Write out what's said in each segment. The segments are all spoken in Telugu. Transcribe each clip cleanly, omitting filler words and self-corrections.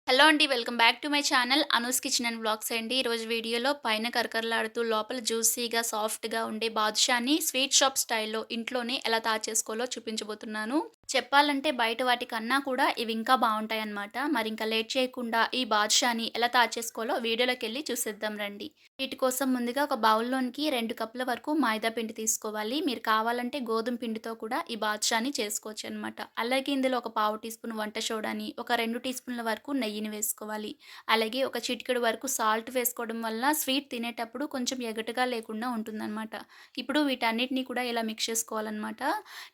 హలో అండి. Welcome back to my channel Anu's kitchen and vlogs అండి. ఈరోజు వీడియోలో పైన కరకరలాడుతూ లోపల జ్యూసీగా, సాఫ్ట్‌గా ఉండే బాదుషాని స్వీట్ షాప్ స్టైల్‌లో ఇంట్లోనే ఎలా తయారు చేసుకోవాలో చూపించబోతున్నాను. చెప్పాలంటే బయట వాటికన్నా కూడా ఇవి ఇంకా బావుంటాయన్నమాట. మరింక లేట్ చేయకుండా ఈ బాదుషాని ఎలా తయారు చేసుకోవాలో వీడియోలోకెళ్ళి చూసేద్దాం రండి. వీటి కోసం ముందుగా ఒక బౌల్‌లోనికి 2 కప్పుల వరకు మైదా పిండి తీసుకోవాలి. మీరు కావాలంటే గోధుమ పిండితో కూడా ఈ బాదుషాని చేసుకోవచ్చనమాట. అలాగే ఇందులో ఒక పావు టీ స్పూన్ వంట సోడాని, ఒక 2 టీ స్పూన్ల వరకు నెయ్యిని వేసుకోవాలి. అలాగే ఒక చిటికెడు వరకు సాల్ట్ వేసుకోవడం వల్ల స్వీట్ తినేటప్పుడు కొంచెం ఎగటుగా లేకుండా ఉంటుందనమాట. ఇప్పుడు వీటన్నిటిని కూడా ఇలా మిక్స్ చేసుకోవాలనమాట.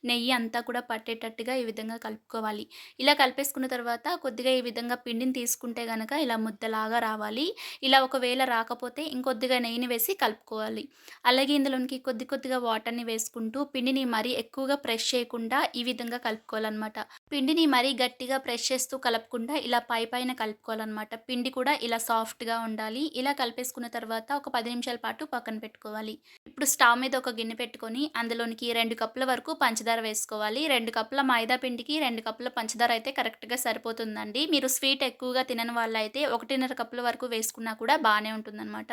నెయ్యి అంతా కూడా పట్టేటట్టుగా ఈ విధంగా కలుపుకోవాలి. ఇలా కలిపేసుకున్న తర్వాత కొద్దిగా ఈ విధంగా పిండిని తీసుకుంటే గనక ఇలా ముద్దలాగా రావాలి. ఇలా ఒకవేళ రాకపోతే ఇంకొద్దిగా నెయ్యిని వేసి కలుపుకోవాలి. అలాగే ఇందులోనికి కొద్ది కొద్దిగా వాటర్‌ని వేసుకుంటూ పిండిని మరీ ఎక్కువగా ప్రెస్ చేయకుండా ఈ విధంగా కలుపుకోవాలనమాట. పిండిని మరీ గట్టిగా ప్రెస్ చేస్తూ కలపకుండా ఇలా పైపైన కలుపుకోవాలనమాట. పిండి కూడా ఇలా సాఫ్ట్‌గా ఉండాలి. ఇలా కలిపేసుకున్న తర్వాత ఒక 10 నిమిషాల పాటు పక్కన పెట్టుకోవాలి. ఇప్పుడు స్టవ్ మీద ఒక గిన్నె పెట్టుకొని అందులోనికి 2 కప్పుల వరకు పంచదార వేసుకోవాలి. 2 కప్పుల మైదా పిండికి 2 కప్పుల పంచదార అయితే కరెక్ట్‌గా సరిపోతుందండి. మీరు స్వీట్ ఎక్కువగా తినని వాళ్ళైతే 1:30 కప్పుల వరకు వేసుకున్నా కూడా బానే ఉంటుందనమాట.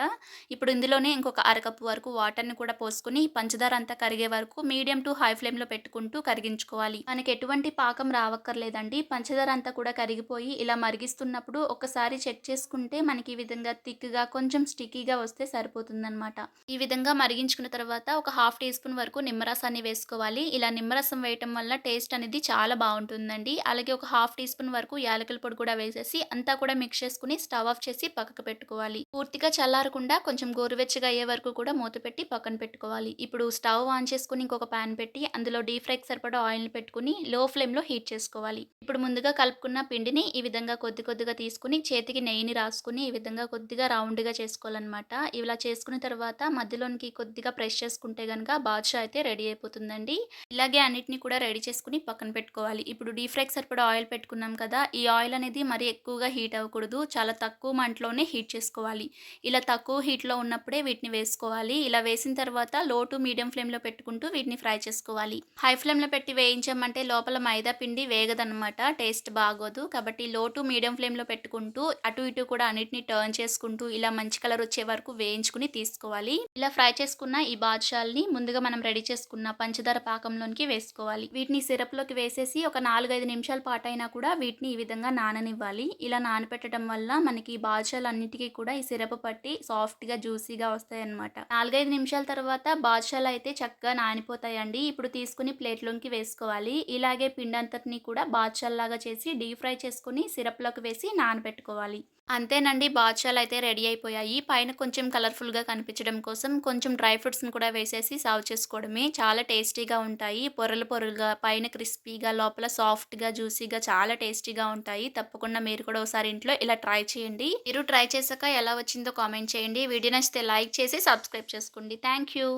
ఇప్పుడు ఇందులోనే ఇంకొక అరకప్పు వరకు వాటర్‌ని కూడా పోసుకొని పంచదార అంతా కరిగే వరకు మీడియం టు హై ఫ్లేమ్‌లో పెట్టుకుంటూ కరిగించుకోవాలి. మనకి ఎటువంటి పాకం రావక్కర్లేదండి. పంచదార అంతా కూడా కరిగిపోయి ఇలా మరిగిస్తున్నప్పుడు ఒకసారి చెక్ చేసుకుంటే మనకి ఈ విధంగా థిక్‌గా కొంచెం స్టిక్కీగా వస్తే సరిపోతుందనమాట. ఈ విధంగా మరిగించుకున్న తర్వాత ఒక హాఫ్ టీ స్పూన్ వరకు నిమ్మరసాన్ని వేసుకోవాలి. ఇలా నిమ్మరసం వేయటం వల్ల టేస్ట్ అనేది చాలా బావుంటుందండి. అలాగే ఒక హాఫ్ టీ స్పూన్ వరకు యాలకుల పొడి కూడా వేసేసి అంతా కూడా మిక్స్ చేసుకొని స్టవ్ ఆఫ్ చేసి పక్కకు పెట్టుకోవాలి. పూర్తిగా చల్లారకుండా కొంచెం గోరువెచ్చగా అయ్యే వరకు కూడా మూత పెట్టి పక్కన పెట్టుకోవాలి. ఇప్పుడు స్టవ్ ఆన్ చేసుకొని ఇంకొక పాన్ పెట్టి అందులో డీప్ ఫ్రైకి సరిపడా ఆయిల్‌ని పెట్టుకొని లో ఫ్లేమ్‌లో హీట్ చేసుకోవాలి. ఇప్పుడు ముందుగా కలుపుకున్న పిండిని ఈ విధంగా కొద్ది కొద్దిగా తీసుకొని చేతికి నెయ్యిని రాసుకొని ఈ విధంగా కొద్దిగా రౌండ్‌గా చేసుకోవాలనమాట. ఇలా చేసుకున్న తర్వాత మధ్యలోనికి కొద్దిగా ప్రెస్ చేసుకుంటే గనక బాదుషా అయితే రెడీ అయిపోతుందండి. ఇలాగే అన్నిటిని కూడా రెడీ చేసుకొని పక్కన పెట్టుకోవాలి. ఇప్పుడు డీప్ ఫ్రైకి సరిపడా ఆయిల్ పెట్టుకున్నాం కదా! ఈ ఆయిల్ అనేది మరీ ఎక్కువగా హీట్ అవ్వకూడదు. చాలా తక్కువ మంటలోనే హీట్ చేసుకోవాలి. ఇలా తక్కువ హీట్‌లో ఉన్నప్పుడే వీటిని వేసుకోవాలి. ఇలా వేసిన తర్వాత లో టు మీడియం ఫ్లేమ్‌లో పెట్టుకుంటూ వీటిని ఫ్రై చేసుకోవాలి. హై ఫ్లేమ్‌లో పెట్టి వేయించామంటే లోపల మైదా పిండి వేగదనమాట. టేస్ట్ బాగోదు. కాబట్టి లో టు మీడియం ఫ్లేమ్‌లో పెట్టుకుంటూ అటు ఇటు కూడా అన్నిటిని టర్న్ చేసుకుంటూ ఇలా మంచి కలర్ వచ్చే వరకు వేయించుకొని తీసుకోవాలి. ఇలా ఫ్రై చేసుకున్న ఈ బాదుషాల్ని ముందుగా మనం రెడీ చేసుకున్న పంచదార పాకంలోనికి వేసుకోవాలి. వీటిని సిరప్‌లోకి వేసేసి ఒక 4, 5 నిమిషాల పాటైనా కూడా వీటిని ఈ విధంగా నాననివ్వాలి. ఇలా నానపెట్టడం వల్ల మనకి బాదుషాలన్నిటికి కూడా ఈ సిరప్ పట్టి సాఫ్ట్‌గా, జ్యూసీగా వస్తాయన్నమాట. 4, 5 నిమిషాల తర్వాత బాదుషాలయితే చక్కగా నానిపోతాయండి. ఇప్పుడు తీసుకొని ప్లేట్‌లోకి వేసుకోవాలి. ఇలాగే పిండంతటిని కూడా బాదుషాల్లాగా చేసి డీప్ ఫ్రై చేసుకొని సిరప్‌లోకి వేసి నానబెట్టుకోవాలి. అంతేనండి. బాదుషాలయితే రెడీ అయిపోయాయి. పైన కొంచెం కలర్‌ఫుల్‌గా కనిపించడం కోసం కొంచెం డ్రై ఫ్రూట్స్‌ని కూడా వేసేసి సర్వ్ చేసుకోవడమే. చాలా టేస్టీగా ఉంటాయి. పొరలు పొరలుగా, పైన క్రిస్పీగా, లోపల సాఫ్ట్‌గా, జ్యూసీగా చాలా టేస్టీగా ఉంటాయి. తప్పకుండా మీరు కూడా ఒకసారి ఇంట్లో ఇలా ట్రై చేయండి. మీరు ట్రై చేశాక ఎలా వచ్చిందో కామెంట్ చేయండి. వీడియో నచ్చితే లైక్ చేసి సబ్స్క్రైబ్ చేసుకోండి. Thank you.